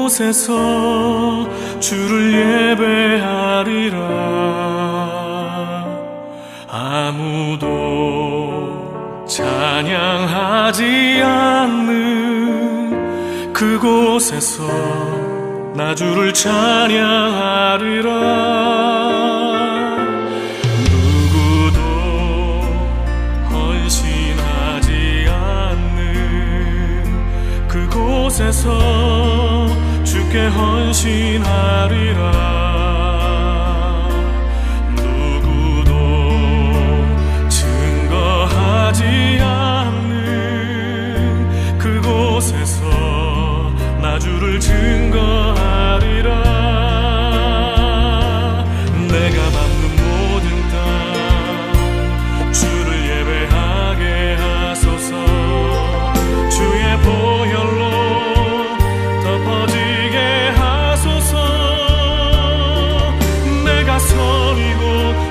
그곳에서 주를 예배하리라. 아무도 찬양하지 않는 그곳에서 나 주를 찬양하리라. 누구도 헌신하지 않는 그곳에서 주께 헌신하리라. 누구도 증거하지 않는 그곳에서 나 주를 증거하리라. 내가 밟는 모든 땅 주를 예배하게 하소서. 주의 보혈로 덮어지게 하소서. 내가 서리고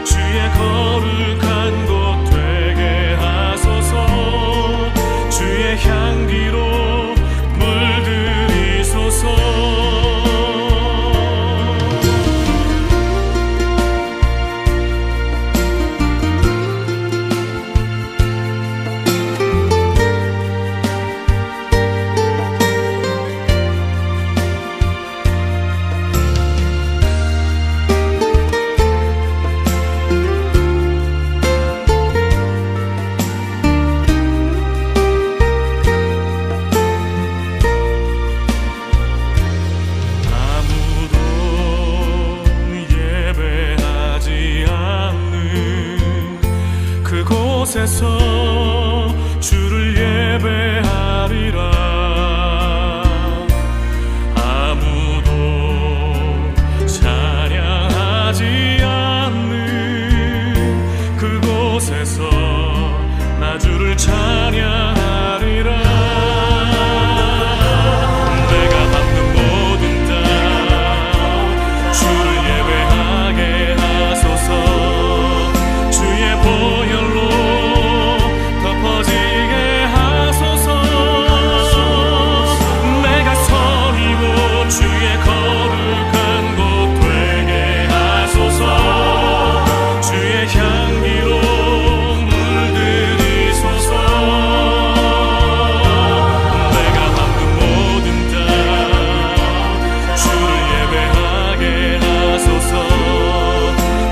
주의 거룩한 곳 되게 하소서. 주의 향기로 물들이소서. 그곳에서 주를 예배하리라. 아무도 찬양하지 않는 그곳에서 나 주를 찬양하리라. 내가 밟는 모든 땅 주를 예배하게 하소서. 주의 보혈로 덮어지게 하소서. 내가 서리고 주의 거룩한 곳 되게 하소서. 주의 향기로 물들이소서. 내가 밟는 모든 땅 주를 예배하게 하소서.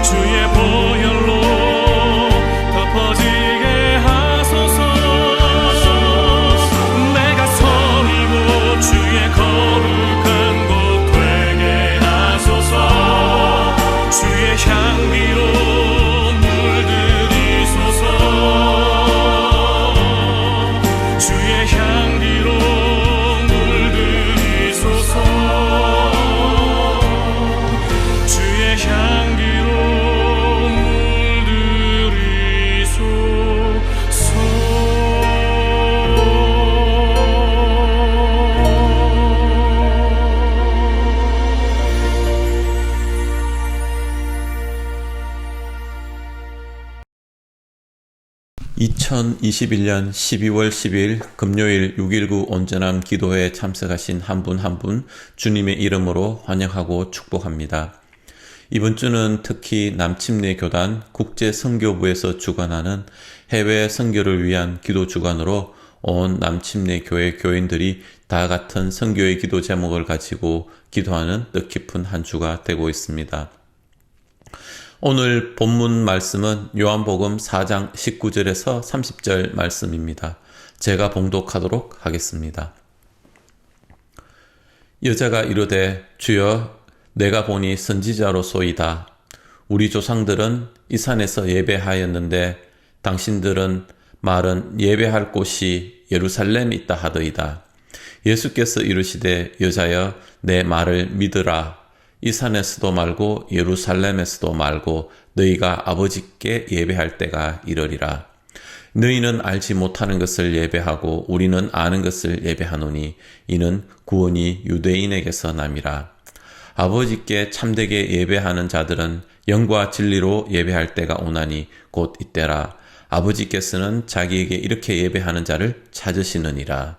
주의 보혈로 덮어지게 하소서. 내가 서리고 주의 거룩한 곳 되게 하소서. 주의 향기로 물들이소서. 주의 향기로 물들이소서. 주의 향기로 (2021년 12월 10일) 금요일 6.19 온전함 기도회에 참석하신 한 분 한 분 주님의 이름으로 환영하고 축복합니다. 이번 주는 특히 남침내 교단 국제선교부에서 주관하는 해외 선교를 위한 기도 주간으로 온 남침내 교회 교인들이 다 같은 선교의 기도 제목을 가지고 기도하는 뜻깊은 한 주가 되고 있습니다. 오늘 본문 말씀은 요한복음 4장 19절에서 30절 말씀입니다. 제가 봉독하도록 하겠습니다. 여자가 이르되 주여 내가 보니 선지자로소이다. 우리 조상들은 이 산에서 예배하였는데 당신들은 말은 예배할 곳이 예루살렘에 있다 하더이다. 예수께서 이르시되 여자여 내 말을 믿으라. 이 산에서도 말고 예루살렘에서도 말고 너희가 아버지께 예배할 때가 이르리라. 너희는 알지 못하는 것을 예배하고 우리는 아는 것을 예배하노니 이는 구원이 유대인에게서 남이라. 아버지께 참되게 예배하는 자들은 영과 진리로 예배할 때가 오나니 곧 이때라. 아버지께서는 자기에게 이렇게 예배하는 자를 찾으시느니라.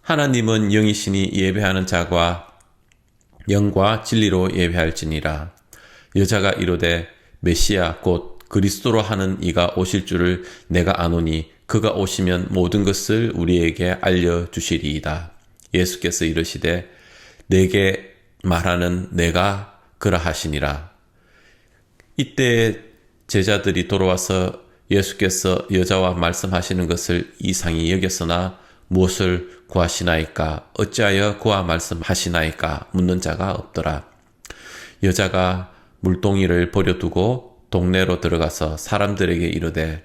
하나님은 영이시니 예배하는 자가 영과 진리로 예배할지니라. 여자가 이르되 메시아 곧 그리스도로 하는 이가 오실 줄을 내가 아노니 그가 오시면 모든 것을 우리에게 알려주시리이다. 예수께서 이르시되 내게 말하는 내가 그러하시니라. 이때 제자들이 돌아와서 예수께서 여자와 말씀하시는 것을 이상히 여겼으나 무엇을 구하시나이까? 어찌하여 그와 말씀하시나이까? 묻는 자가 없더라. 여자가 물동이를 버려두고 동네로 들어가서 사람들에게 이르되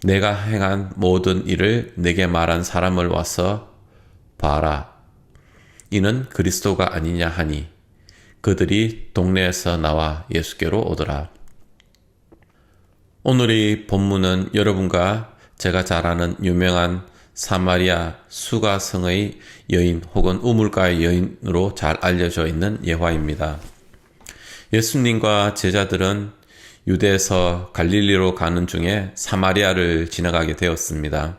내가 행한 모든 일을 내게 말한 사람을 와서 봐라. 이는 그리스도가 아니냐 하니 그들이 동네에서 나와 예수께로 오더라. 오늘의 본문은 여러분과 제가 잘 아는 유명한 사마리아 수가성의 여인 혹은 우물가의 여인으로 잘 알려져 있는 예화입니다. 예수님과 제자들은 유대에서 갈릴리로 가는 중에 사마리아를 지나가게 되었습니다.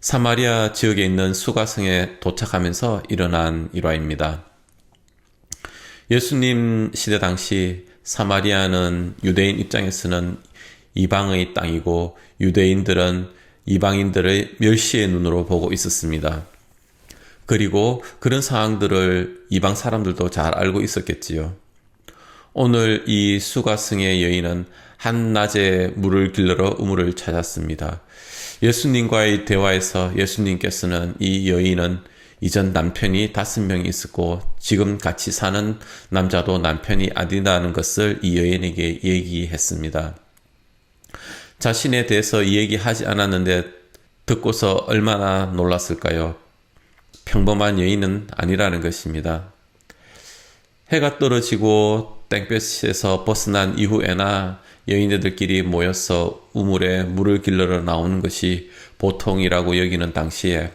사마리아 지역에 있는 수가성에 도착하면서 일어난 일화입니다. 예수님 시대 당시 사마리아는 유대인 입장에서는 이방의 땅이고 유대인들은 이방인들의 멸시의 눈으로 보고 있었습니다. 그리고 그런 상황들을 이방 사람들도 잘 알고 있었겠지요. 오늘 이 수가성의 여인은 한낮에 물을 길러러 우물을 찾았습니다. 예수님과의 대화에서 예수님께서는 이 여인은 이전 남편이 5명이 있었고 지금 같이 사는 남자도 남편이 아니라는 것을 이 여인에게 얘기했습니다. 자신에 대해서 얘기하지 않았는데 듣고서 얼마나 놀랐을까요? 평범한 여인은 아니라는 것입니다. 해가 떨어지고 땡볕에서 벗어난 이후에나 여인들끼리 모여서 우물에 물을 길러러 나오는 것이 보통이라고 여기는 당시에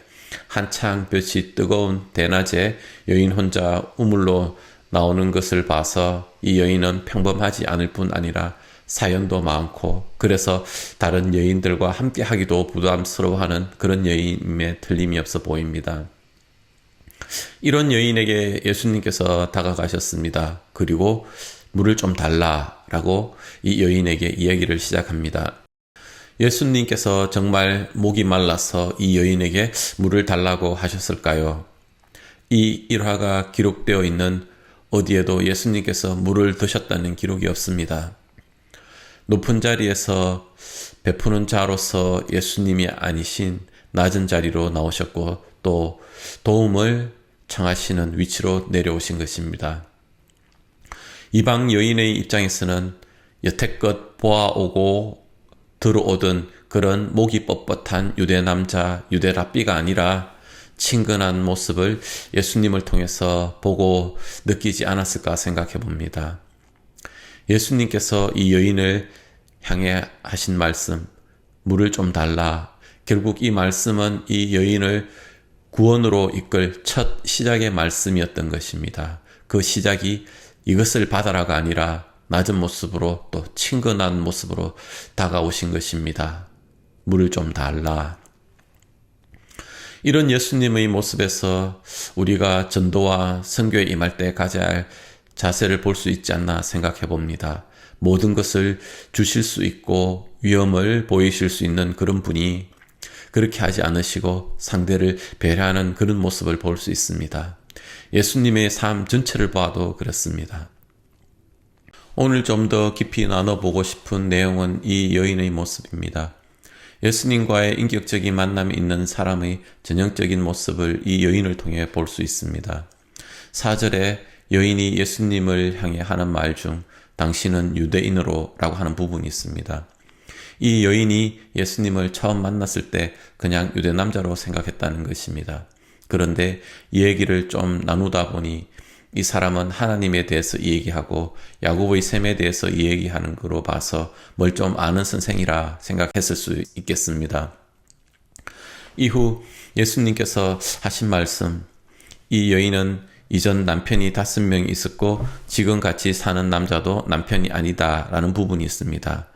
한창 볕이 뜨거운 대낮에 여인 혼자 우물로 나오는 것을 봐서 이 여인은 평범하지 않을 뿐 아니라 사연도 많고 그래서 다른 여인들과 함께 하기도 부담스러워하는 그런 여인임에 틀림이 없어 보입니다. 이런 여인에게 예수님께서 다가가셨습니다. 그리고 물을 좀 달라라고 이 여인에게 이야기를 시작합니다. 예수님께서 정말 목이 말라서 이 여인에게 물을 달라고 하셨을까요? 이 일화가 기록되어 있는 어디에도 예수님께서 물을 드셨다는 기록이 없습니다. 높은 자리에서 베푸는 자로서 예수님이 아니신 낮은 자리로 나오셨고 또 도움을 청하시는 위치로 내려오신 것입니다. 이방 여인의 입장에서는 여태껏 보아오고 들어오던 그런 목이 뻣뻣한 유대 남자, 유대 랍비가 아니라 친근한 모습을 예수님을 통해서 보고 느끼지 않았을까 생각해 봅니다. 예수님께서 이 여인을 향해 하신 말씀, 물을 좀 달라. 결국 이 말씀은 이 여인을 구원으로 이끌 첫 시작의 말씀이었던 것입니다. 그 시작이 이것을 받아라가 아니라 낮은 모습으로 또 친근한 모습으로 다가오신 것입니다. 물을 좀 달라. 이런 예수님의 모습에서 우리가 전도와 선교에 임할 때 가져야 할 자세를 볼 수 있지 않나 생각해 봅니다. 모든 것을 주실 수 있고 위험을 보이실 수 있는 그런 분이 그렇게 하지 않으시고 상대를 배려하는 그런 모습을 볼 수 있습니다. 예수님의 삶 전체를 봐도 그렇습니다. 오늘 좀 더 깊이 나눠보고 싶은 내용은 이 여인의 모습입니다. 예수님과의 인격적인 만남이 있는 사람의 전형적인 모습을 이 여인을 통해 볼 수 있습니다. 4절에 여인이 예수님을 향해 하는 말 중 당신은 유대인으로 라고 하는 부분이 있습니다. 이 여인이 예수님을 처음 만났을 때 그냥 유대 남자로 생각했다는 것입니다. 그런데 이 얘기를 좀 나누다 보니 이 사람은 하나님에 대해서 이야기하고 야곱의 셈에 대해서 이야기하는 거로 봐서 뭘 좀 아는 선생이라 생각했을 수 있겠습니다. 이후 예수님께서 하신 말씀, 이 여인은 이전 남편이 5명이 있었고 지금 같이 사는 남자도 남편이 아니다 라는 부분이 있습니다.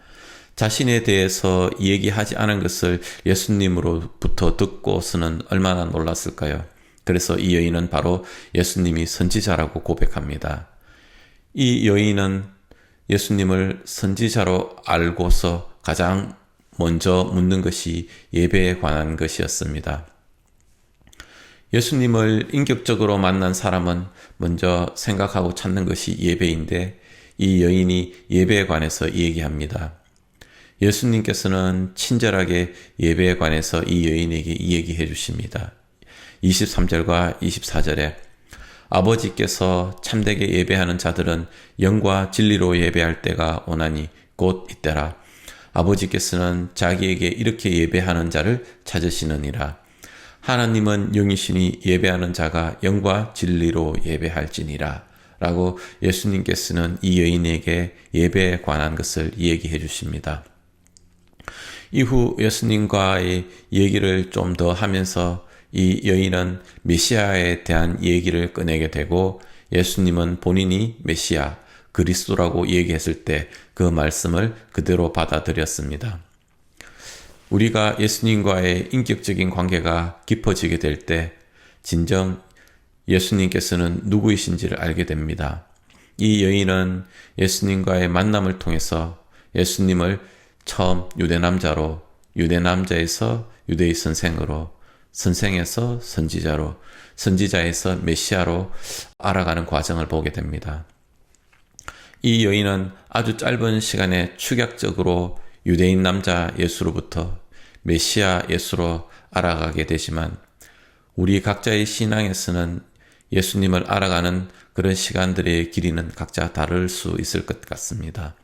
자신에 대해서 얘기하지 않은 것을 예수님으로부터 듣고서는 얼마나 놀랐을까요? 그래서 이 여인은 바로 예수님이 선지자라고 고백합니다. 이 여인은 예수님을 선지자로 알고서 가장 먼저 묻는 것이 예배에 관한 것이었습니다. 예수님을 인격적으로 만난 사람은 먼저 생각하고 찾는 것이 예배인데 이 여인이 예배에 관해서 얘기합니다. 예수님께서는 친절하게 예배에 관해서 이 여인에게 얘기해 주십니다. 23절과 24절에 아버지께서 참되게 예배하는 자들은 영과 진리로 예배할 때가 오나니 곧 이때라. 아버지께서는 자기에게 이렇게 예배하는 자를 찾으시느니라. 하나님은 영이시니 예배하는 자가 영과 진리로 예배할지니라. 라고 예수님께서는 이 여인에게 예배에 관한 것을 얘기해 주십니다. 이후 예수님과의 얘기를 좀 더 하면서 이 여인은 메시아에 대한 얘기를 꺼내게 되고 예수님은 본인이 메시아, 그리스도라고 얘기했을 때 그 말씀을 그대로 받아들였습니다. 우리가 예수님과의 인격적인 관계가 깊어지게 될 때 진정 예수님께서는 누구이신지를 알게 됩니다. 이 여인은 예수님과의 만남을 통해서 예수님을 처음 유대남자로, 유대남자에서 유대의 선생으로, 선생에서 선지자로, 선지자에서 메시아로 알아가는 과정을 보게 됩니다. 이 여인은 아주 짧은 시간에 축약적으로 유대인 남자 예수로부터 메시아 예수로 알아가게 되지만 우리 각자의 신앙에서는 예수님을 알아가는 그런 시간들의 길이는 각자 다를 수 있을 것 같습니다.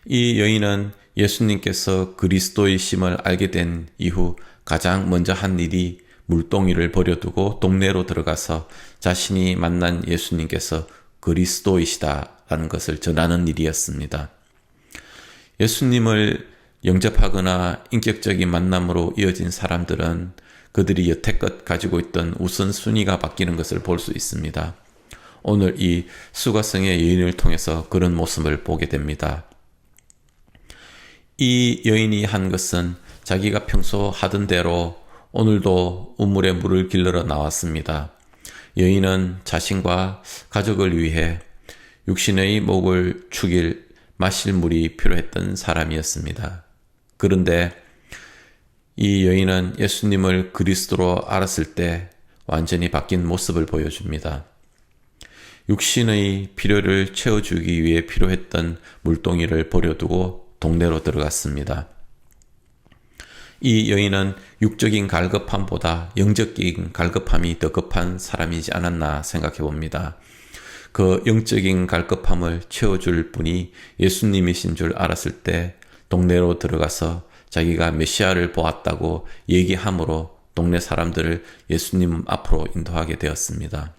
이 여인은 예수님께서 그리스도이심을 알게 된 이후 가장 먼저 한 일이 물동이를 버려두고 동네로 들어가서 자신이 만난 예수님께서 그리스도이시다라는 것을 전하는 일이었습니다. 예수님을 영접하거나 인격적인 만남으로 이어진 사람들은 그들이 여태껏 가지고 있던 우선순위가 바뀌는 것을 볼 수 있습니다. 오늘 이 수가성의 여인을 통해서 그런 모습을 보게 됩니다. 이 여인이 한 것은 자기가 평소 하던 대로 오늘도 우물에 물을 길러러 나왔습니다. 여인은 자신과 가족을 위해 육신의 목을 축일 마실 물이 필요했던 사람이었습니다. 그런데 이 여인은 예수님을 그리스도로 알았을 때 완전히 바뀐 모습을 보여줍니다. 육신의 필요를 채워주기 위해 필요했던 물동이를 버려두고 동네로 들어갔습니다. 이 여인은 육적인 갈급함보다 영적인 갈급함이 더 급한 사람이지 않았나 생각해 봅니다. 그 영적인 갈급함을 채워줄 분이 예수님이신 줄 알았을 때 동네로 들어가서 자기가 메시아를 보았다고 얘기함으로 동네 사람들을 예수님 앞으로 인도하게 되었습니다.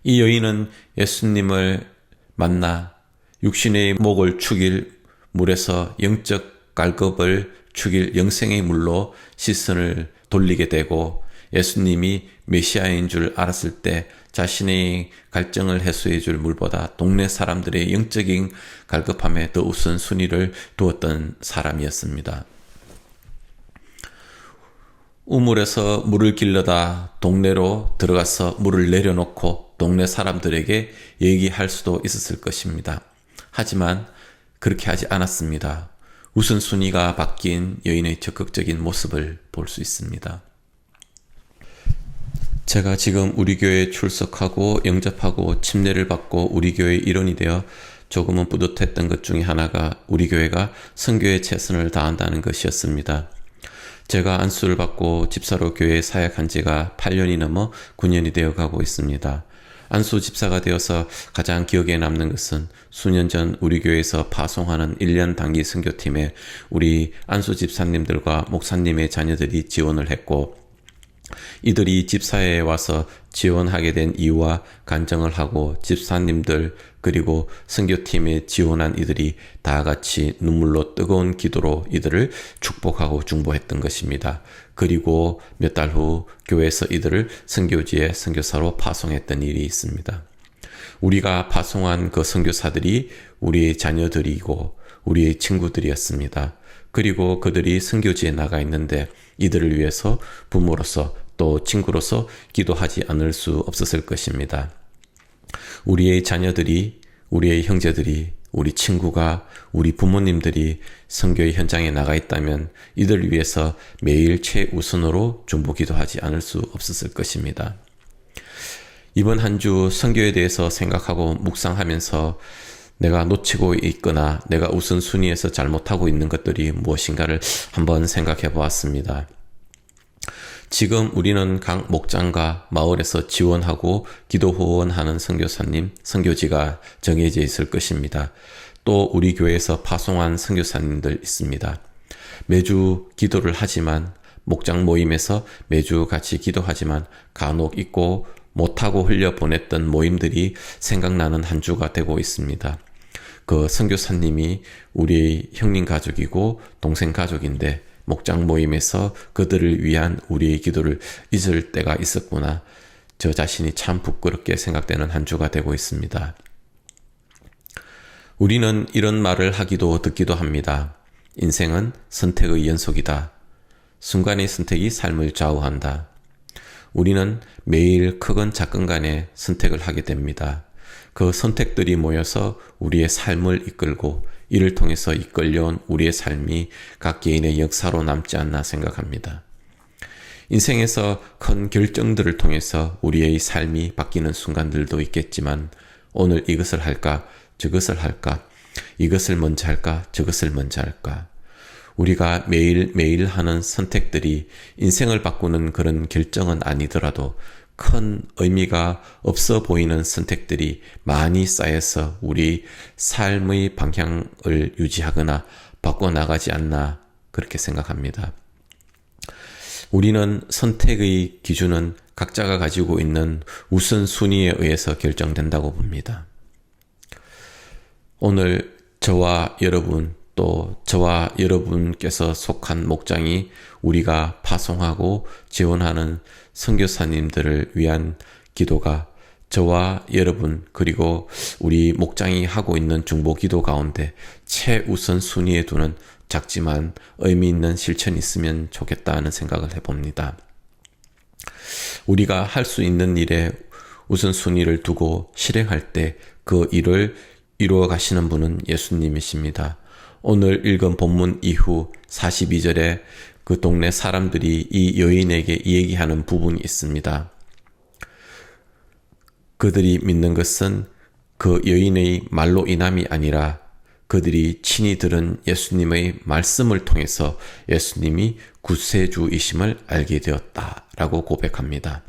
이 여인은 예수님을 만나 육신의 목을 축일 물에서 영적 갈급을 축일 영생의 물로 시선을 돌리게 되고 예수님이 메시아인 줄 알았을 때 자신의 갈증을 해소해 줄 물보다 동네 사람들의 영적인 갈급함에 더 우선순위를 두었던 사람이었습니다. 우물에서 물을 길러다 동네로 들어가서 물을 내려놓고 동네 사람들에게 얘기할 수도 있었을 것입니다. 하지만 그렇게 하지 않았습니다. 우선순위가 바뀐 여인의 적극적인 모습을 볼 수 있습니다. 제가 지금 우리 교회에 출석하고 영접하고 침례를 받고 우리 교회의 일원이 되어 조금은 뿌듯했던 것 중에 하나가 우리 교회가 선교에 최선을 다한다는 것이었습니다. 제가 안수를 받고 집사로 교회에 사역한 지가 8년이 넘어 9년이 되어 가고 있습니다. 안수 집사가 되어서 가장 기억에 남는 것은 수년 전 우리 교회에서 파송하는 1년 단기 선교팀에 우리 안수 집사님들과 목사님의 자녀들이 지원을 했고 이들이 집사회에 와서 지원하게 된 이유와 간증을 하고 집사님들 그리고 선교팀에 지원한 이들이 다 같이 눈물로 뜨거운 기도로 이들을 축복하고 중보했던 것입니다. 그리고 몇 달 후 교회에서 이들을 선교지에 선교사로 파송했던 일이 있습니다. 우리가 파송한 그 선교사들이 우리의 자녀들이고 우리의 친구들이었습니다. 그리고 그들이 선교지에 나가 있는데 이들을 위해서 부모로서 또 친구로서 기도하지 않을 수 없었을 것입니다. 우리의 자녀들이, 우리의 형제들이, 우리 친구가, 우리 부모님들이 선교의 현장에 나가 있다면 이들을 위해서 매일 최우선으로 중보 기도하지 않을 수 없었을 것입니다. 이번 한 주 선교에 대해서 생각하고 묵상하면서 내가 놓치고 있거나 내가 우선순위에서 잘못하고 있는 것들이 무엇인가를 한번 생각해 보았습니다. 지금 우리는 각 목장과 마을에서 지원하고 기도 후원하는 선교사님, 선교지가 정해져 있을 것입니다. 또 우리 교회에서 파송한 선교사님들 있습니다. 매주 기도를 하지만 목장 모임에서 매주 같이 기도하지만 간혹 있고 못하고 흘려보냈던 모임들이 생각나는 한 주가 되고 있습니다. 그 선교사님이 우리의 형님 가족이고 동생 가족인데 목장 모임에서 그들을 위한 우리의 기도를 잊을 때가 있었구나. 저 자신이 참 부끄럽게 생각되는 한 주가 되고 있습니다. 우리는 이런 말을 하기도 듣기도 합니다. 인생은 선택의 연속이다. 순간의 선택이 삶을 좌우한다. 우리는 매일 크건 작건 간에 선택을 하게 됩니다. 그 선택들이 모여서 우리의 삶을 이끌고 이를 통해서 이끌려온 우리의 삶이 각 개인의 역사로 남지 않나 생각합니다. 인생에서 큰 결정들을 통해서 우리의 삶이 바뀌는 순간들도 있겠지만 오늘 이것을 할까 저것을 할까 이것을 먼저 할까 저것을 먼저 할까 우리가 매일매일 하는 선택들이 인생을 바꾸는 그런 결정은 아니더라도 큰 의미가 없어 보이는 선택들이 많이 쌓여서 우리 삶의 방향을 유지하거나 바꿔나가지 않나 그렇게 생각합니다. 우리는 선택의 기준은 각자가 가지고 있는 우선순위에 의해서 결정된다고 봅니다. 오늘 저와 여러분 또 저와 여러분께서 속한 목장이 우리가 파송하고 지원하는 선교사님들을 위한 기도가 저와 여러분 그리고 우리 목장이 하고 있는 중보 기도 가운데 최우선 순위에 두는 작지만 의미 있는 실천이 있으면 좋겠다는 생각을 해봅니다. 우리가 할 수 있는 일에 우선순위를 두고 실행할 때 그 일을 이루어 가시는 분은 예수님이십니다. 오늘 읽은 본문 이후 42절에 그 동네 사람들이 이 여인에게 얘기하는 부분이 있습니다. 그들이 믿는 것은 그 여인의 말로 인함이 아니라 그들이 친히 들은 예수님의 말씀을 통해서 예수님이 구세주이심을 알게 되었다라고 고백합니다.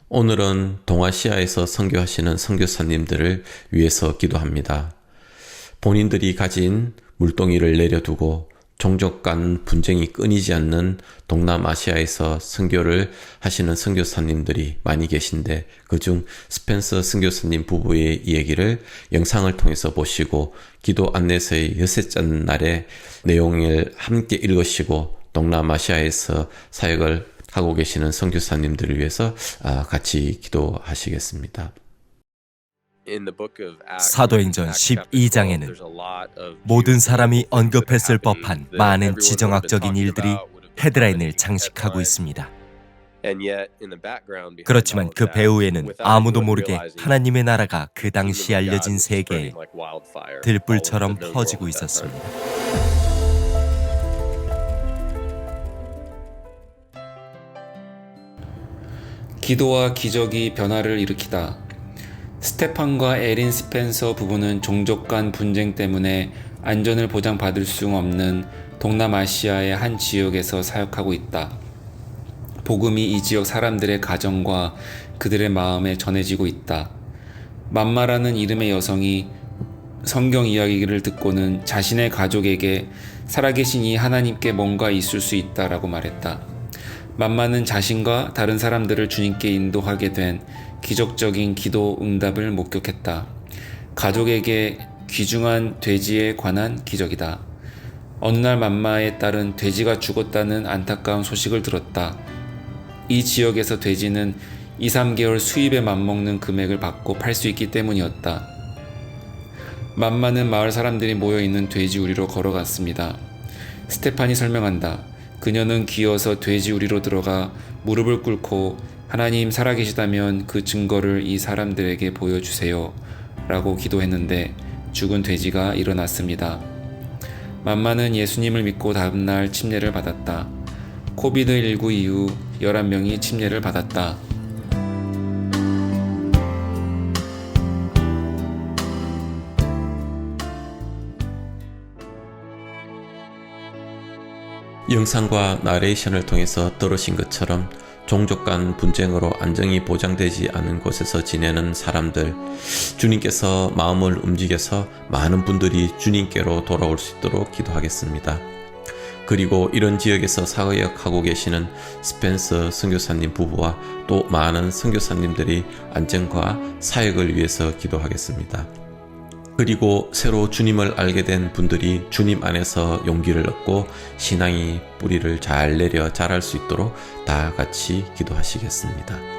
오늘은 동아시아에서 선교하시는 선교사님들을 위해서 기도합니다. 본인들이 가진 물동이를 내려두고 종족 간 분쟁이 끊이지 않는 동남아시아에서 선교를 하시는 선교사님들이 많이 계신데 그중 스펜서 선교사님 부부의 이야기를 영상을 통해서 보시고 기도 안내서의 여섯째 날의 내용을 함께 읽으시고 동남아시아에서 사역을 하고 계시는 선교사님들을 위해서 같이 기도하시겠습니다. 사도행전 12장에는 모든 사람이 언급했을 법한 많은 지정학적인 일들이 헤드라인을 장식하고 있습니다. 그렇지만 그 배후에는 아무도 모르게 하나님의 나라가 그 당시 알려진 세계에 들불처럼 퍼지고 있었습니다. 기도와 기적이 변화를 일으키다. 스테판과 에린 스펜서 부부는 종족 간 분쟁 때문에 안전을 보장받을 수 없는 동남아시아의 한 지역에서 사역하고 있다. 복음이 이 지역 사람들의 가정과 그들의 마음에 전해지고 있다. 맘마라는 이름의 여성이 성경 이야기를 듣고는 자신의 가족에게 살아계신 이 하나님께 뭔가 있을 수 있다라고 말했다. 맘마는 자신과 다른 사람들을 주님께 인도하게 된 기적적인 기도 응답을 목격했다. 가족에게 귀중한 돼지에 관한 기적이다. 어느 날 맘마의 딸은 돼지가 죽었다는 안타까운 소식을 들었다. 이 지역에서 돼지는 2-3개월 수입에 맞먹는 금액을 받고 팔 수 있기 때문이었다. 맘마는 마을 사람들이 모여있는 돼지 우리로 걸어갔습니다. 스테판이 설명한다. 그녀는 기어서 돼지우리로 들어가 무릎을 꿇고 하나님 살아계시다면 그 증거를 이 사람들에게 보여주세요 라고 기도했는데 죽은 돼지가 일어났습니다. 맘마는 예수님을 믿고 다음날 침례를 받았다. 코비드19 이후 11명이 침례를 받았다. 영상과 나레이션을 통해서 들으신 것처럼 종족 간 분쟁으로 안정이 보장되지 않은 곳에서 지내는 사람들, 주님께서 마음을 움직여서 많은 분들이 주님께로 돌아올 수 있도록 기도하겠습니다. 그리고 이런 지역에서 사역하고 계시는 스펜서 선교사님 부부와 또 많은 선교사님들이 안정과 사역을 위해서 기도하겠습니다. 그리고 새로 주님을 알게 된 분들이 주님 안에서 용기를 얻고 신앙이 뿌리를 잘 내려 자랄 수 있도록 다 같이 기도하시겠습니다.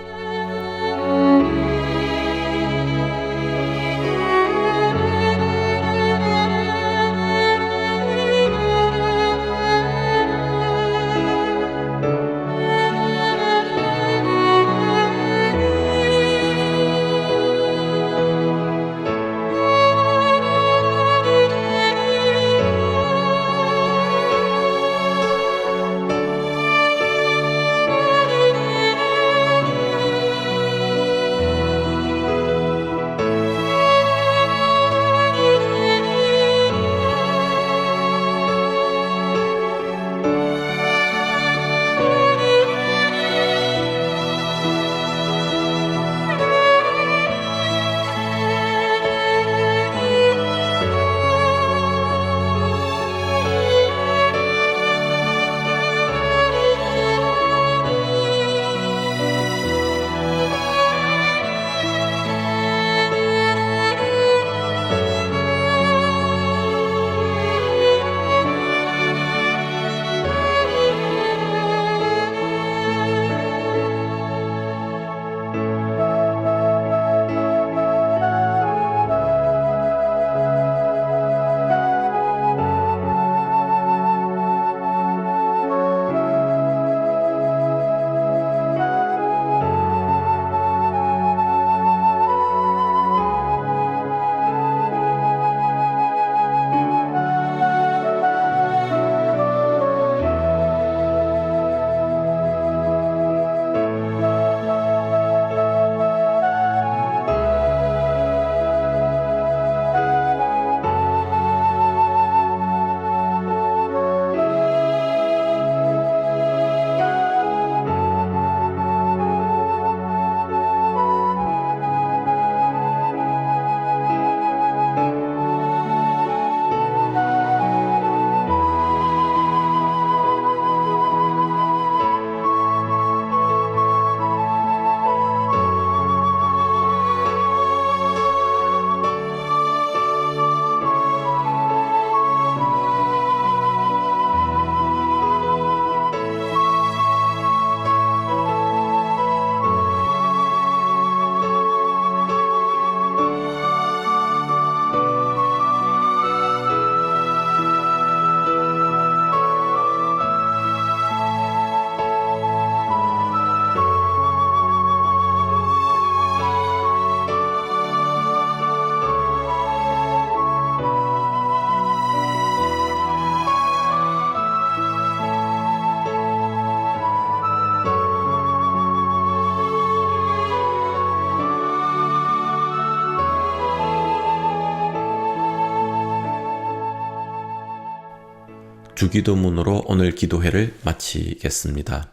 주기도문으로 오늘 기도회를 마치겠습니다.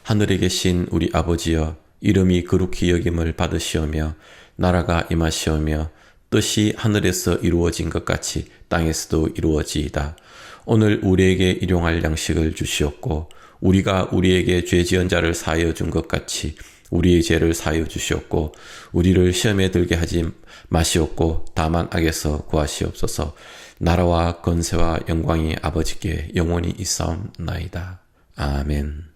하늘에 계신 우리 아버지여, 이름이 거룩히 여김을 받으시오며 나라가 임하시오며 뜻이 하늘에서 이루어진 것 같이 땅에서도 이루어지이다. 오늘 우리에게 일용할 양식을 주시옵고 우리가 우리에게 죄 지은 자를 사하여 준 것 같이 우리의 죄를 사하여 주시옵고 우리를 시험에 들게 하지 마시옵고 다만 악에서 구하시옵소서. 나라와 권세와 영광이 아버지께 영원히 있사옵나이다. 아멘.